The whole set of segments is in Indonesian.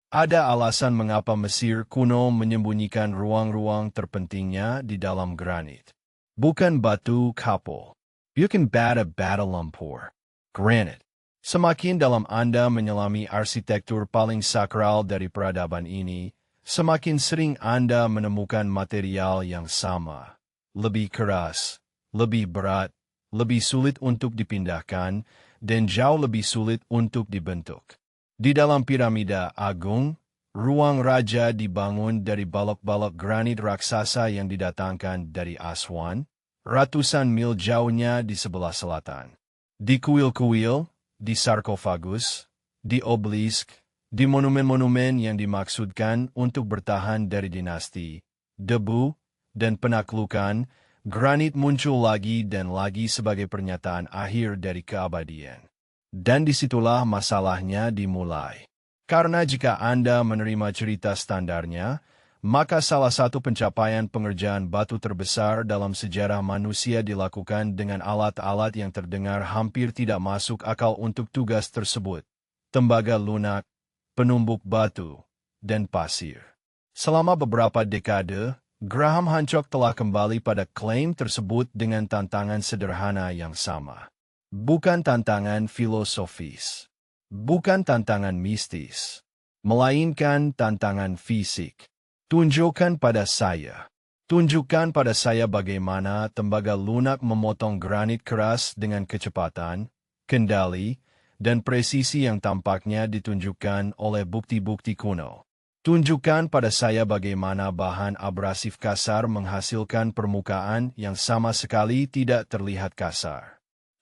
Ada alasan mengapa Mesir kuno menyembunyikan ruang-ruang terpentingnya di dalam granit. Bukan batu kapur. Bukan bata lumpur. Granit. Semakin dalam Anda menyelami arsitektur paling sakral dari peradaban ini, semakin sering Anda menemukan material yang sama. Lebih keras, lebih berat, lebih sulit untuk dipindahkan, dan jauh lebih sulit untuk dibentuk. Di dalam piramida agung, ruang raja dibangun dari balok-balok granit raksasa yang didatangkan dari Aswan, ratusan mil jauhnya di sebelah selatan. Di kuil-kuil, di sarkofagus, di obelisk, di monumen-monumen yang dimaksudkan untuk bertahan dari dinasti, debu, dan penaklukan, granit muncul lagi dan lagi sebagai pernyataan akhir dari keabadian. Dan disitulah masalahnya dimulai. Karena jika Anda menerima cerita standarnya, maka salah satu pencapaian pengerjaan batu terbesar dalam sejarah manusia dilakukan dengan alat-alat yang terdengar hampir tidak masuk akal untuk tugas tersebut. Tembaga lunak, penumbuk batu, dan pasir. Selama beberapa dekade, Graham Hancock telah kembali pada klaim tersebut dengan tantangan sederhana yang sama. Bukan tantangan filosofis, bukan tantangan mistis, melainkan tantangan fisik. Tunjukkan pada saya bagaimana tembaga lunak memotong granit keras dengan kecepatan, kendali, dan presisi yang tampaknya ditunjukkan oleh bukti-bukti kuno. Tunjukkan pada saya bagaimana bahan abrasif kasar menghasilkan permukaan yang sama sekali tidak terlihat kasar.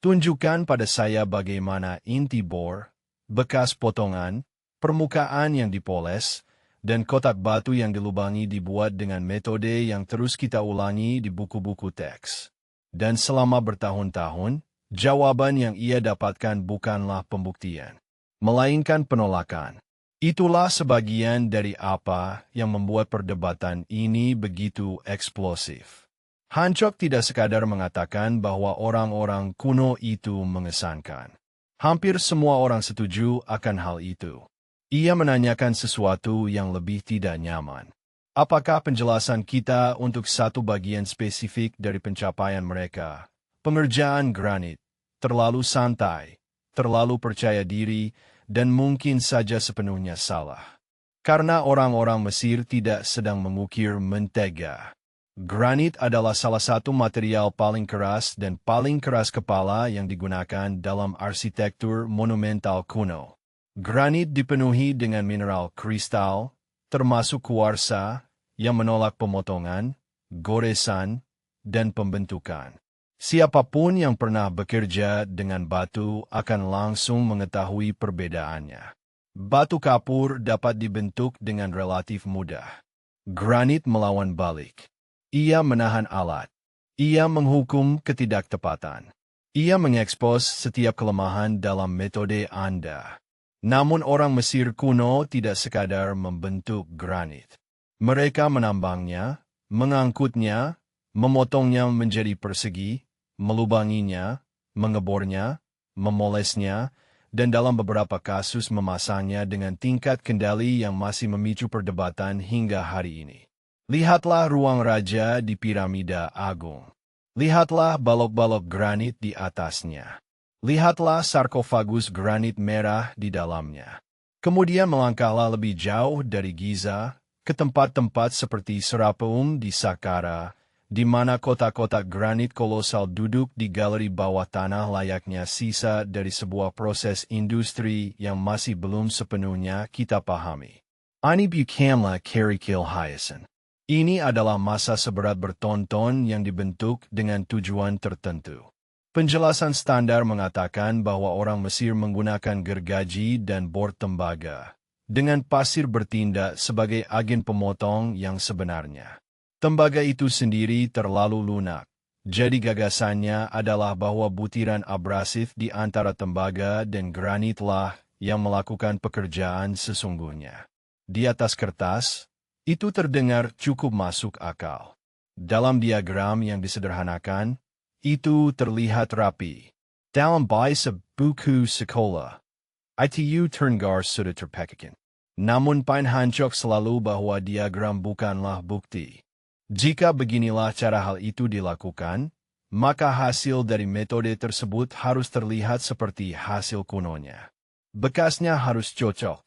Tunjukkan pada saya bagaimana inti bor, bekas potongan, permukaan yang dipoles, dan kotak batu yang dilubangi dibuat dengan metode yang terus kita ulangi di buku-buku teks. Dan selama bertahun-tahun, jawaban yang ia dapatkan bukanlah pembuktian, melainkan penolakan. Itulah sebagian dari apa yang membuat perdebatan ini begitu eksplosif. Hancock tidak sekadar mengatakan bahwa orang-orang kuno itu mengesankan. Hampir semua orang setuju akan hal itu. Ia menanyakan sesuatu yang lebih tidak nyaman. Apakah penjelasan kita untuk satu bagian spesifik dari pencapaian mereka, pengerjaan granit, terlalu santai, terlalu percaya diri, dan mungkin saja sepenuhnya salah? Karena orang-orang Mesir tidak sedang mengukir mentega. Granit adalah salah satu material paling keras dan paling keras kepala yang digunakan dalam arsitektur monumental kuno. Granit dipenuhi dengan mineral kristal, termasuk kuarsa, yang menolak pemotongan, goresan, dan pembentukan. Siapapun yang pernah bekerja dengan batu akan langsung mengetahui perbedaannya. Batu kapur dapat dibentuk dengan relatif mudah. Granit melawan balik. Ia menahan alat. Ia menghukum ketidaktepatan. Ia mengekspos setiap kelemahan dalam metode Anda. Namun orang Mesir kuno tidak sekadar membentuk granit. Mereka menambangnya, mengangkutnya, memotongnya menjadi persegi, melubanginya, mengebornya, memolesnya, dan dalam beberapa kasus memasangnya dengan tingkat kendali yang masih memicu perdebatan hingga hari ini. Lihatlah ruang raja di piramida agung. Lihatlah balok-balok granit di atasnya. Lihatlah sarkofagus granit merah di dalamnya. Kemudian melangkahlah lebih jauh dari Giza, ke tempat-tempat seperti Serapeum di Saqqara, di mana kotak-kotak granit kolosal duduk di galeri bawah tanah layaknya sisa dari sebuah proses industri yang masih belum sepenuhnya kita pahami. Ani Buchananlah Kerikil Hyacinth. Ini adalah masa seberat bertonton yang dibentuk dengan tujuan tertentu. Penjelasan standar mengatakan bahwa orang Mesir menggunakan gergaji dan bor tembaga, dengan pasir bertindak sebagai agen pemotong yang sebenarnya. Tembaga itu sendiri terlalu lunak, jadi gagasannya adalah bahwa butiran abrasif di antara tembaga dan granitlah yang melakukan pekerjaan sesungguhnya. Di atas kertas, itu terdengar cukup masuk akal. Dalam diagram yang disederhanakan, itu terlihat rapi. Dalam bahasa buku sekolah, itu terdengar sudah terpecahkan. Namun Pine Hancock selalu bahwa diagram bukanlah bukti. Jika beginilah cara hal itu dilakukan, maka hasil dari metode tersebut harus terlihat seperti hasil kunonya. Bekasnya harus cocok.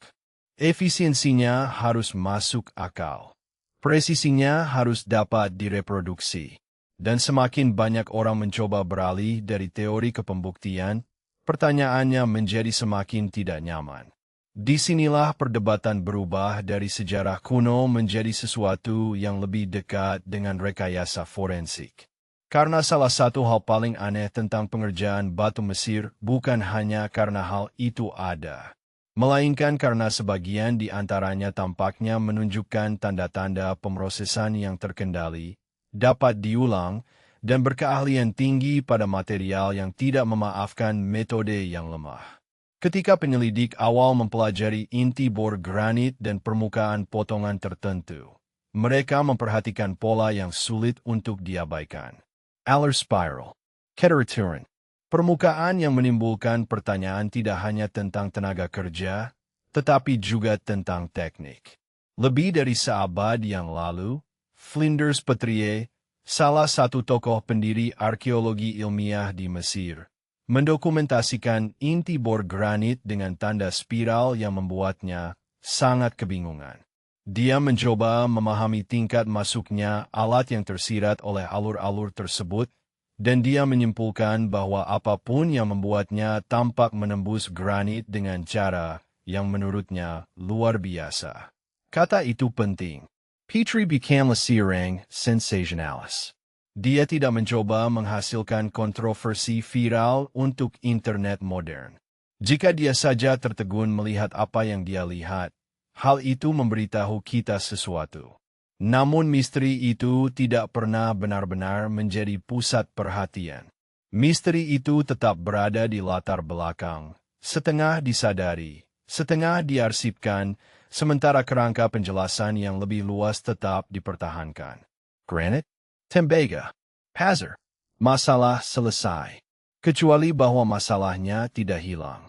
Efisiensinya harus masuk akal. Presisinya harus dapat direproduksi. Dan semakin banyak orang mencoba beralih dari teori ke pembuktian, pertanyaannya menjadi semakin tidak nyaman. Disinilah perdebatan berubah dari sejarah kuno menjadi sesuatu yang lebih dekat dengan rekayasa forensik. Karena salah satu hal paling aneh tentang pengerjaan batu Mesir bukan hanya karena hal itu ada, melainkan karena sebagian di antaranya tampaknya menunjukkan tanda-tanda pemrosesan yang terkendali, dapat diulang, dan berkeahlian tinggi pada material yang tidak memaafkan metode yang lemah. Ketika penyelidik awal mempelajari inti bor granit dan permukaan potongan tertentu, mereka memperhatikan pola yang sulit untuk diabaikan. Allar spiral, Keteraturan, permukaan yang menimbulkan pertanyaan tidak hanya tentang tenaga kerja, tetapi juga tentang teknik. Lebih dari seabad yang lalu, Flinders Petrie, salah satu tokoh pendiri arkeologi ilmiah di Mesir, mendokumentasikan inti bor granit dengan tanda spiral yang membuatnya sangat kebingungan. Dia mencoba memahami tingkat masuknya alat yang tersirat oleh alur-alur tersebut, dan dia menyimpulkan bahwa apapun yang membuatnya tampak menembus granit dengan cara yang menurutnya luar biasa. Kata itu penting. Petrie bukanlah seorang sensasionalis. Dia tidak mencoba menghasilkan kontroversi viral untuk internet modern. Jika dia saja tertegun melihat apa yang dia lihat, hal itu memberitahu kita sesuatu. Namun misteri itu tidak pernah benar-benar menjadi pusat perhatian. Misteri itu tetap berada di latar belakang, setengah disadari, setengah diarsipkan, sementara kerangka penjelasan yang lebih luas tetap dipertahankan. Granite? Tembaga, Hazard, masalah selesai. Kecuali bahwa masalahnya tidak hilang.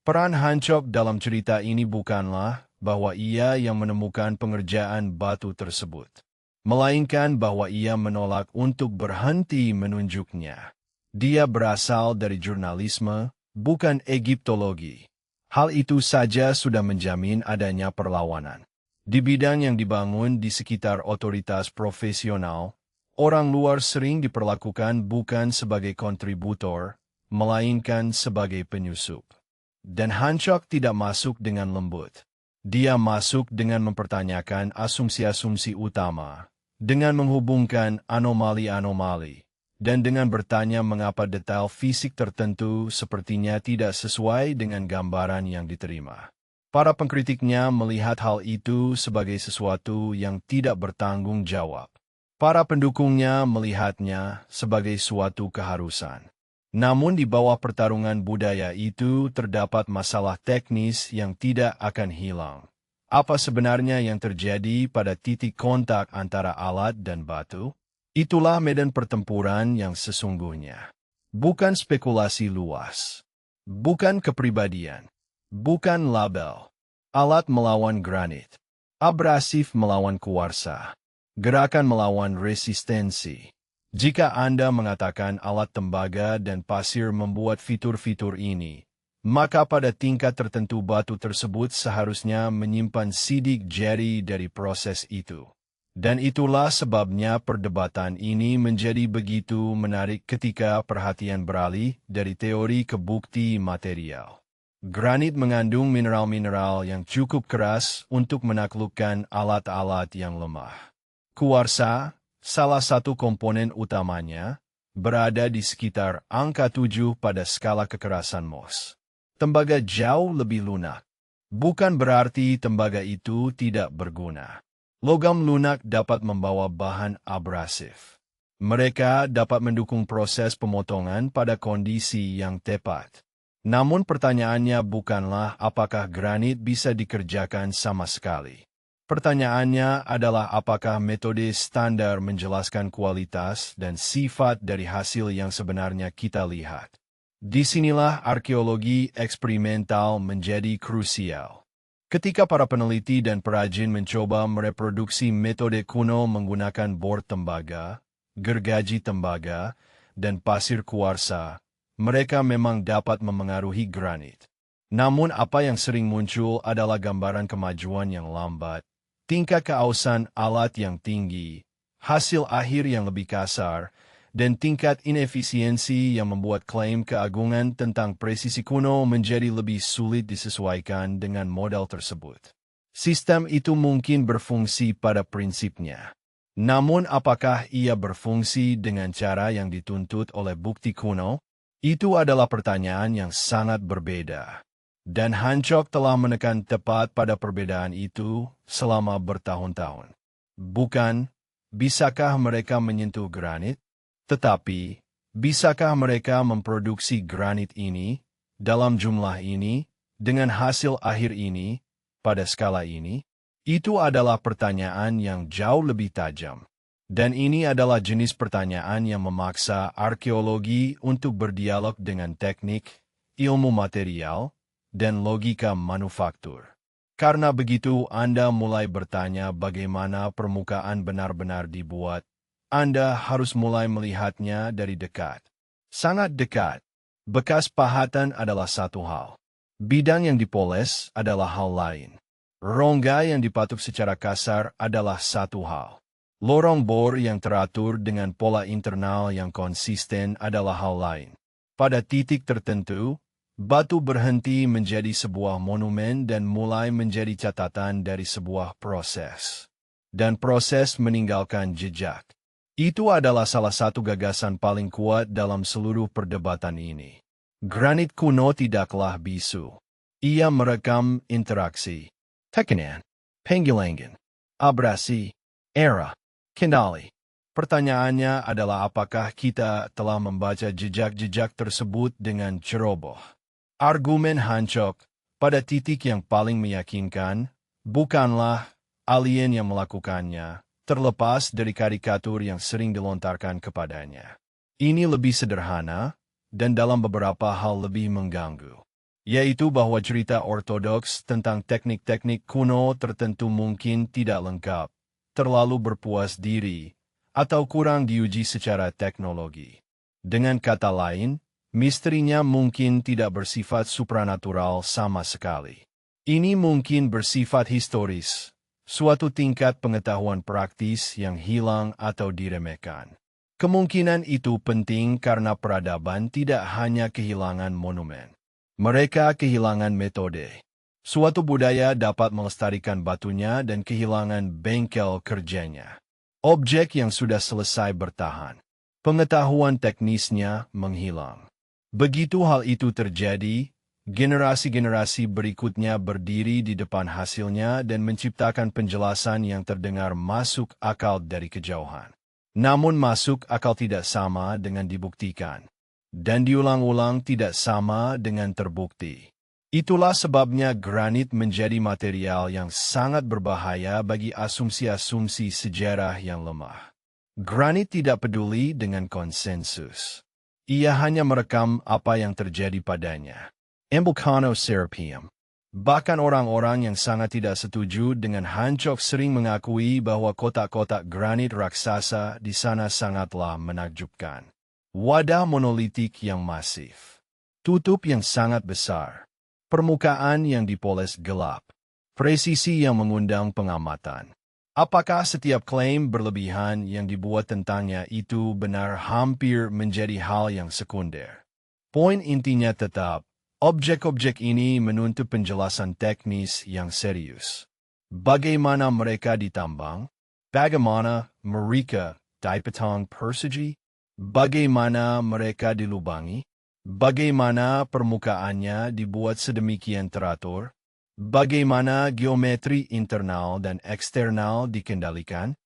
Peran Hancock dalam cerita ini bukanlah bahwa ia yang menemukan pengerjaan batu tersebut, melainkan bahwa ia menolak untuk berhenti menunjuknya. Dia berasal dari jurnalisme, bukan Egiptologi. Hal itu saja sudah menjamin adanya perlawanan. Di bidang yang dibangun di sekitar otoritas profesional, orang luar sering diperlakukan bukan sebagai kontributor, melainkan sebagai penyusup. Dan Hancock tidak masuk dengan lembut. Dia masuk dengan mempertanyakan asumsi-asumsi utama, dengan menghubungkan anomali-anomali, dan dengan bertanya mengapa detail fisik tertentu sepertinya tidak sesuai dengan gambaran yang diterima. Para pengkritiknya melihat hal itu sebagai sesuatu yang tidak bertanggung jawab. Para pendukungnya melihatnya sebagai suatu keharusan. Namun di bawah pertarungan budaya itu terdapat masalah teknis yang tidak akan hilang. Apa sebenarnya yang terjadi pada titik kontak antara alat dan batu? Itulah medan pertempuran yang sesungguhnya. Bukan spekulasi luas. Bukan kepribadian. Bukan label. Alat melawan granit. Abrasif melawan kuarsa. Gerakan melawan resistensi. Jika Anda mengatakan alat tembaga dan pasir membuat fitur-fitur ini, maka pada tingkat tertentu batu tersebut seharusnya menyimpan sidik jari dari proses itu. Dan itulah sebabnya perdebatan ini menjadi begitu menarik ketika perhatian beralih dari teori ke bukti material. Granit mengandung mineral-mineral yang cukup keras untuk menaklukkan alat-alat yang lemah. Kuarsa, salah satu komponen utamanya, berada di sekitar angka 7 pada skala kekerasan Mohs. Tembaga jauh lebih lunak. Bukan berarti tembaga itu tidak berguna. Logam lunak dapat membawa bahan abrasif. Mereka dapat mendukung proses pemotongan pada kondisi yang tepat. Namun pertanyaannya bukanlah apakah granit bisa dikerjakan sama sekali. Pertanyaannya adalah apakah metode standar menjelaskan kualitas dan sifat dari hasil yang sebenarnya kita lihat. Disinilah arkeologi eksperimental menjadi krusial. Ketika para peneliti dan perajin mencoba mereproduksi metode kuno menggunakan bor tembaga, gergaji tembaga, dan pasir kuarsa, mereka memang dapat memengaruhi granit. Namun apa yang sering muncul adalah gambaran kemajuan yang lambat, tingkat keausan alat yang tinggi, hasil akhir yang lebih kasar, dan tingkat inefisiensi yang membuat klaim keagungan tentang presisi kuno menjadi lebih sulit disesuaikan dengan modal tersebut. Sistem itu mungkin berfungsi pada prinsipnya. Namun apakah ia berfungsi dengan cara yang dituntut oleh bukti kuno? Itu adalah pertanyaan yang sangat berbeda. Dan Hancock telah menekan tepat pada perbedaan itu selama bertahun-tahun. Bukan, bisakah mereka menyentuh granit? Tetapi, bisakah mereka memproduksi granit ini, dalam jumlah ini, dengan hasil akhir ini, pada skala ini? Itu adalah pertanyaan yang jauh lebih tajam. Dan ini adalah jenis pertanyaan yang memaksa arkeologi untuk berdialog dengan teknik, ilmu material, dan logika manufaktur. Karena begitu Anda mulai bertanya bagaimana permukaan benar-benar dibuat, Anda harus mulai melihatnya dari dekat. Sangat dekat. Bekas pahatan adalah satu hal. Bidang yang dipoles adalah hal lain. Rongga yang dipatuk secara kasar adalah satu hal. Lorong bor yang teratur dengan pola internal yang konsisten adalah hal lain. Pada titik tertentu, batu berhenti menjadi sebuah monumen dan mulai menjadi catatan dari sebuah proses. Dan proses meninggalkan jejak. Itu adalah salah satu gagasan paling kuat dalam seluruh perdebatan ini. Granit kuno tidaklah bisu. Ia merekam interaksi, tekanan, penggilingan, abrasi, era, kendali. Pertanyaannya adalah apakah kita telah membaca jejak-jejak tersebut dengan ceroboh. Argumen Hancock, pada titik yang paling meyakinkan, bukanlah alien yang melakukannya, terlepas dari karikatur yang sering dilontarkan kepadanya. Ini lebih sederhana, dan dalam beberapa hal lebih mengganggu. Yaitu bahwa cerita ortodoks tentang teknik-teknik kuno tertentu mungkin tidak lengkap, terlalu berpuas diri, atau kurang diuji secara teknologi. Dengan kata lain, misterinya mungkin tidak bersifat supranatural sama sekali. Ini mungkin bersifat historis, suatu tingkat pengetahuan praktis yang hilang atau diremehkan. Kemungkinan itu penting karena peradaban tidak hanya kehilangan monumen. Mereka kehilangan metode. Suatu budaya dapat melestarikan batunya dan kehilangan bengkel kerjanya. Objek yang sudah selesai bertahan. Pengetahuan teknisnya menghilang. Begitu hal itu terjadi, generasi-generasi berikutnya berdiri di depan hasilnya dan menciptakan penjelasan yang terdengar masuk akal dari kejauhan. Namun masuk akal tidak sama dengan dibuktikan. Dan diulang-ulang tidak sama dengan terbukti. Itulah sebabnya granit menjadi material yang sangat berbahaya bagi asumsi-asumsi sejarah yang lemah. Granit tidak peduli dengan konsensus. Ia hanya merekam apa yang terjadi padanya. Embulcano Serapeum. Bahkan orang-orang yang sangat tidak setuju dengan Hancock sering mengakui bahwa kotak-kotak granit raksasa di sana sangatlah menakjubkan. Wadah monolitik yang masif. Tutup yang sangat besar. Permukaan yang dipoles gelap. Presisi yang mengundang pengamatan. Apakah setiap klaim berlebihan yang dibuat tentangnya itu benar hampir menjadi hal yang sekunder? Poin intinya tetap, objek-objek ini menuntut penjelasan teknis yang serius. Bagaimana mereka ditambang? Bagaimana mereka dipotong persegi? Bagaimana mereka dilubangi? Bagaimana permukaannya dibuat sedemikian teratur? Bagaimana geometri internal dan eksternal dikendalikan?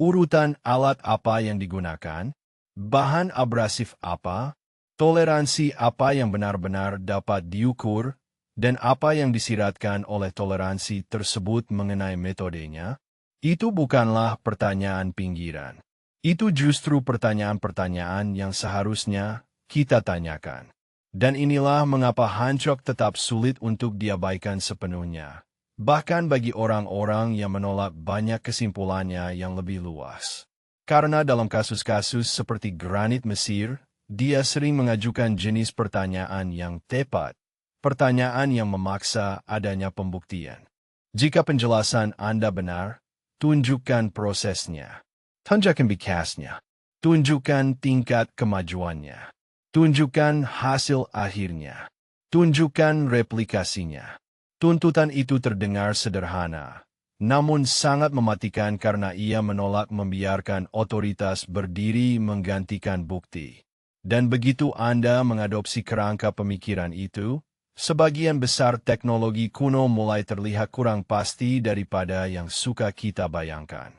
Urutan alat apa yang digunakan? Bahan abrasif apa? Toleransi apa yang benar-benar dapat diukur? Dan apa yang disiratkan oleh toleransi tersebut mengenai metodenya? Itu bukanlah pertanyaan pinggiran. Itu justru pertanyaan-pertanyaan yang seharusnya kita tanyakan. Dan inilah mengapa Hancock tetap sulit untuk diabaikan sepenuhnya. bahkan bagi orang-orang yang menolak banyak kesimpulannya yang lebih luas. Karena dalam kasus-kasus seperti granit Mesir, dia sering mengajukan jenis pertanyaan yang tepat, pertanyaan yang memaksa adanya pembuktian. Jika penjelasan Anda benar, tunjukkan prosesnya. Tunjukkan bekasnya. Tunjukkan tingkat kemajuannya. Tunjukkan hasil akhirnya. Tunjukkan replikasinya. Tuntutan itu terdengar sederhana, namun sangat mematikan karena ia menolak membiarkan otoritas berdiri menggantikan bukti. Dan begitu Anda mengadopsi kerangka pemikiran itu, sebagian besar teknologi kuno mulai terlihat kurang pasti daripada yang suka kita bayangkan.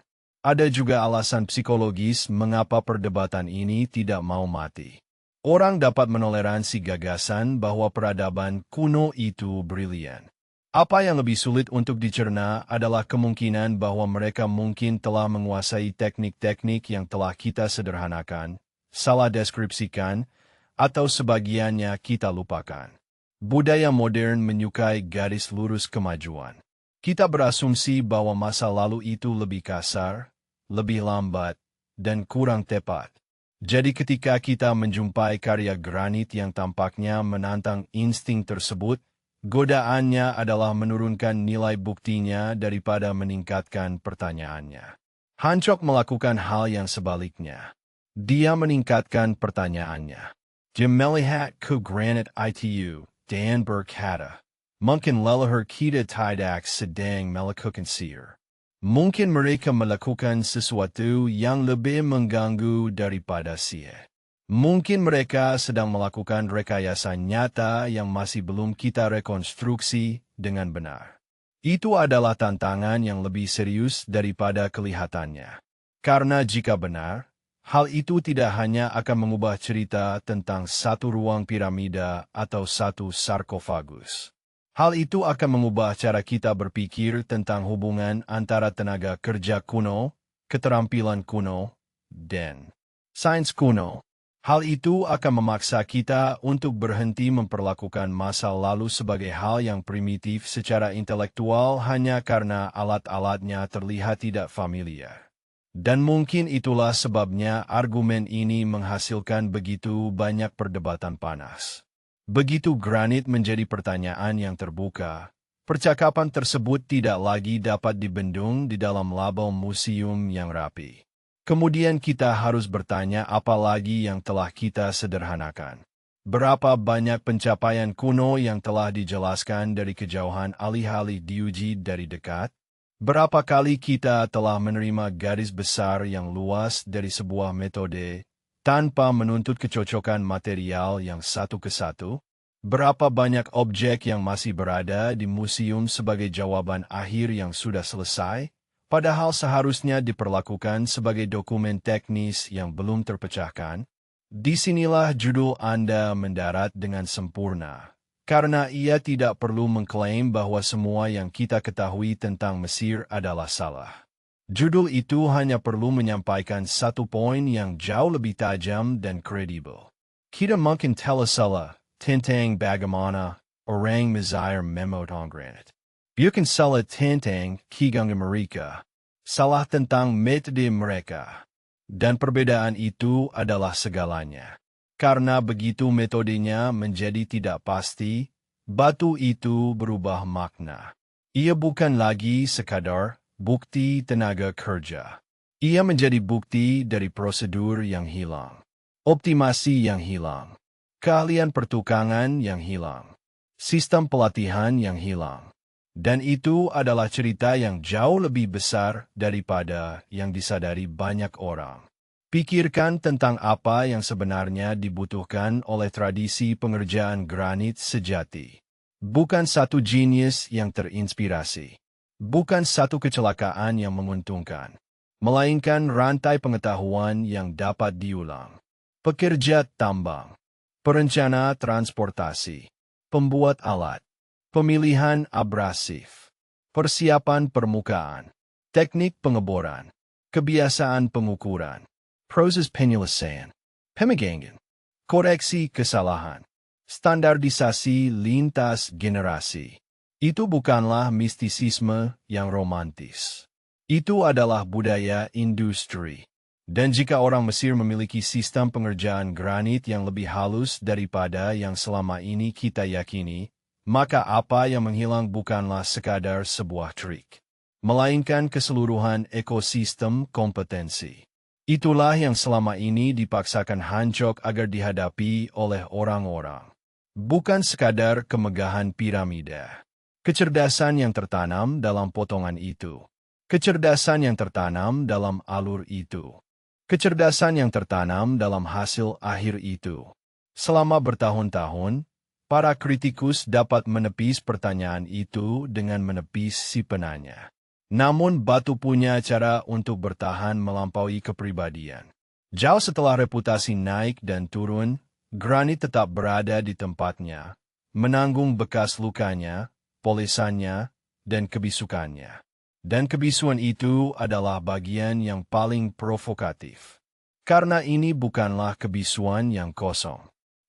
Ada juga alasan psikologis mengapa perdebatan ini tidak mau mati. Orang dapat menoleransi gagasan bahwa peradaban kuno itu brilian. Apa yang lebih sulit untuk dicerna adalah kemungkinan bahwa mereka mungkin telah menguasai teknik-teknik yang telah kita sederhanakan, salah deskripsikan, atau sebagiannya kita lupakan. Budaya modern menyukai garis lurus kemajuan. Kita berasumsi bahwa masa lalu itu lebih kasar, lebih lambat, dan kurang tepat. Jadi ketika kita menjumpai karya granit yang tampaknya menantang insting tersebut, godaannya adalah menurunkan nilai buktinya daripada meningkatkan pertanyaannya. Hancock melakukan hal yang sebaliknya. Dia meningkatkan pertanyaannya. Dia melihat ke granit itu, dan berkata, mungkin leluhur kita tidak sedang melakukan sihir. Mungkin mereka melakukan sesuatu yang lebih mengganggu daripada sihir. Mungkin mereka sedang melakukan rekayasa nyata yang masih belum kita rekonstruksi dengan benar. Itu adalah tantangan yang lebih serius daripada kelihatannya. Karena jika benar, hal itu tidak hanya akan mengubah cerita tentang satu ruang piramida atau satu sarkofagus. Hal itu akan mengubah cara kita berpikir tentang hubungan antara tenaga kerja kuno, keterampilan kuno, dan sains kuno. Hal itu akan memaksa kita untuk berhenti memperlakukan masa lalu sebagai hal yang primitif secara intelektual hanya karena alat-alatnya terlihat tidak familiar. Dan mungkin itulah sebabnya argumen ini menghasilkan begitu banyak perdebatan panas. Begitu granit menjadi pertanyaan yang terbuka, percakapan tersebut tidak lagi dapat dibendung di dalam label museum yang rapi. Kemudian kita harus bertanya apa lagi yang telah kita sederhanakan. Berapa banyak pencapaian kuno yang telah dijelaskan dari kejauhan alih-alih diuji dari dekat? Berapa kali kita telah menerima garis besar yang luas dari sebuah metode tanpa menuntut kecocokan material yang satu ke satu? Berapa banyak objek yang masih berada di museum sebagai jawaban akhir yang sudah selesai? Padahal seharusnya diperlakukan sebagai dokumen teknis yang belum terpecahkan. Disinilah judul Anda mendarat dengan sempurna, karena ia tidak perlu mengklaim bahwa semua yang kita ketahui tentang Mesir adalah salah. Judul itu hanya perlu menyampaikan satu poin yang jauh lebih tajam dan kredibel. Kita mungkin telah salah tentang bagaimana orang Mesir memotong granit. Bukan salah tentang kigangan mereka, salah tentang metode mereka. Dan perbedaan itu adalah segalanya. Karena begitu metodenya menjadi tidak pasti, batu itu berubah makna. Ia bukan lagi sekadar bukti tenaga kerja. Ia menjadi bukti dari prosedur yang hilang, optimasi yang hilang, keahlian pertukangan yang hilang, sistem pelatihan yang hilang. Dan itu adalah cerita yang jauh lebih besar daripada yang disadari banyak orang. Pikirkan tentang apa yang sebenarnya dibutuhkan oleh tradisi pengerjaan granit sejati. Bukan satu jenius yang terinspirasi. Bukan satu kecelakaan yang menguntungkan. Melainkan rantai pengetahuan yang dapat diulang. Pekerja tambang. Perencana transportasi. Pembuat alat. Pemilihan abrasif, persiapan permukaan, teknik pengeboran, kebiasaan pengukuran, proses penyelesaian, pemagangan, koreksi kesalahan, standarisasi lintas generasi. Itu bukanlah mistisisme yang romantis. Itu adalah budaya industri. Dan jika orang Mesir memiliki sistem pengerjaan granit yang lebih halus daripada yang selama ini kita yakini, maka apa yang menghilang bukanlah sekadar sebuah trik, melainkan keseluruhan ekosistem kompetensi. Itulah yang selama ini dipaksakan hancur agar dihadapi oleh orang-orang. Bukan sekadar kemegahan piramida. Kecerdasan yang tertanam dalam potongan itu. Kecerdasan yang tertanam dalam alur itu. Kecerdasan yang tertanam dalam hasil akhir itu. Selama bertahun-tahun, para kritikus dapat menepis pertanyaan itu dengan menepis si penanya. Namun batu punya cara untuk bertahan melampaui kepribadian. Jauh setelah reputasi naik dan turun, granit tetap berada di tempatnya, menanggung bekas lukanya, polesannya, dan kebisukannya. Dan kebisuan itu adalah bagian yang paling provokatif. Karena ini bukanlah kebisuan yang kosong.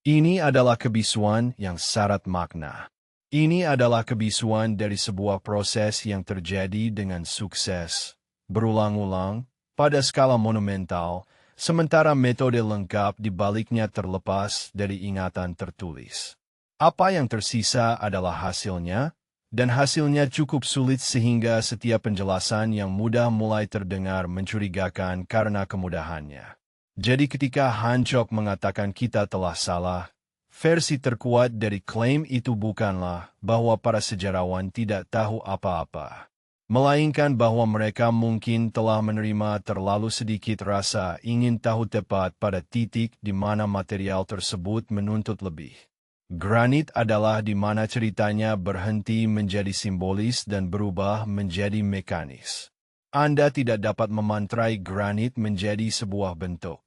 Ini adalah kebisuan yang syarat makna. Ini adalah kebisuan dari sebuah proses yang terjadi dengan sukses, berulang-ulang, pada skala monumental, sementara metode lengkap di baliknya terlepas dari ingatan tertulis. Apa yang tersisa adalah hasilnya, dan hasilnya cukup sulit sehingga setiap penjelasan yang mudah mulai terdengar mencurigakan karena kemudahannya. Jadi ketika Hancock mengatakan kita telah salah, versi terkuat dari klaim itu bukanlah bahwa para sejarawan tidak tahu apa-apa, melainkan bahwa mereka mungkin telah menerima terlalu sedikit rasa ingin tahu tepat pada titik di mana material tersebut menuntut lebih. Granit adalah di mana ceritanya berhenti menjadi simbolis dan berubah menjadi mekanis. Anda tidak dapat memantrai granit menjadi sebuah bentuk.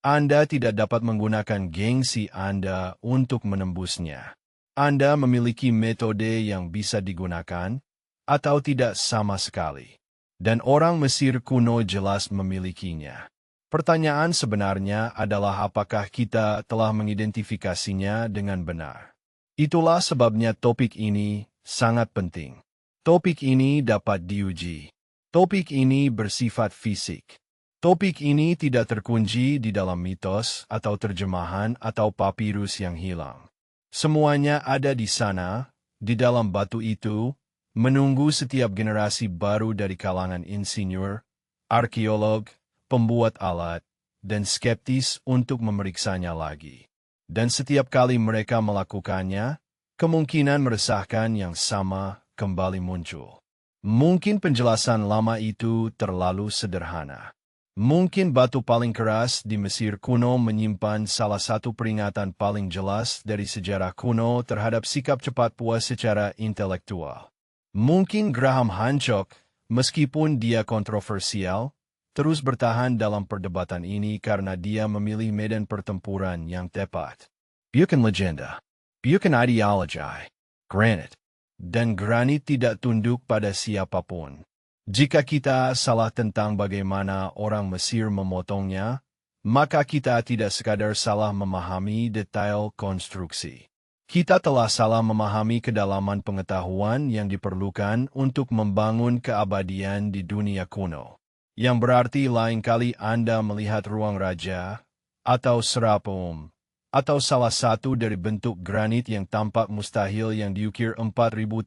Anda tidak dapat menggunakan gengsi Anda untuk menembusnya. Anda memiliki metode yang bisa digunakan, atau tidak sama sekali. Dan orang Mesir kuno jelas memilikinya. Pertanyaan sebenarnya adalah apakah kita telah mengidentifikasinya dengan benar. Itulah sebabnya topik ini sangat penting. Topik ini dapat diuji. Topik ini bersifat fisik. Topik ini tidak terkunci di dalam mitos atau terjemahan atau papirus yang hilang. Semuanya ada di sana, di dalam batu itu, menunggu setiap generasi baru dari kalangan insinyur, arkeolog, pembuat alat, dan skeptis untuk memeriksanya lagi. Dan setiap kali mereka melakukannya, kemungkinan meresahkan yang sama kembali muncul. Mungkin penjelasan lama itu terlalu sederhana. Mungkin batu paling keras di Mesir kuno menyimpan salah satu peringatan paling jelas dari sejarah kuno terhadap sikap cepat puas secara intelektual. Mungkin Graham Hancock, meskipun dia kontroversial, terus bertahan dalam perdebatan ini karena dia memilih medan pertempuran yang tepat. Bukan legenda. Bukan ideologi. Granit. Dan granit tidak tunduk pada siapapun. Jika kita salah tentang bagaimana orang Mesir memotongnya, maka kita tidak sekadar salah memahami detail konstruksi. Kita telah salah memahami kedalaman pengetahuan yang diperlukan untuk membangun keabadian di dunia kuno. Yang berarti lain kali Anda melihat ruang raja, atau serapum, atau salah satu dari bentuk granit yang tampak mustahil yang diukir 4.000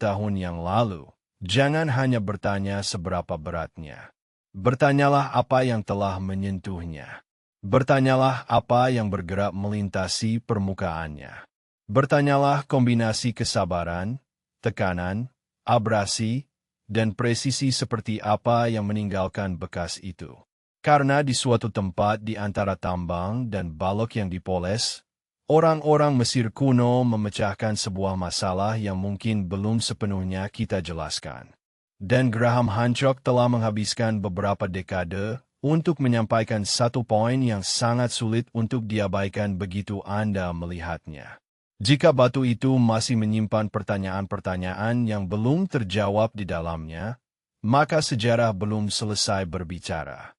tahun yang lalu, jangan hanya bertanya seberapa beratnya. Bertanyalah apa yang telah menyentuhnya. Bertanyalah apa yang bergerak melintasi permukaannya. Bertanyalah kombinasi kesabaran, tekanan, abrasi, dan presisi seperti apa yang meninggalkan bekas itu. Karena di suatu tempat di antara tambang dan balok yang dipoles, orang-orang Mesir kuno memecahkan sebuah masalah yang mungkin belum sepenuhnya kita jelaskan. Dan Graham Hancock telah menghabiskan beberapa dekade untuk menyampaikan satu poin yang sangat sulit untuk diabaikan begitu Anda melihatnya. Jika batu itu masih menyimpan pertanyaan-pertanyaan yang belum terjawab di dalamnya, maka sejarah belum selesai berbicara.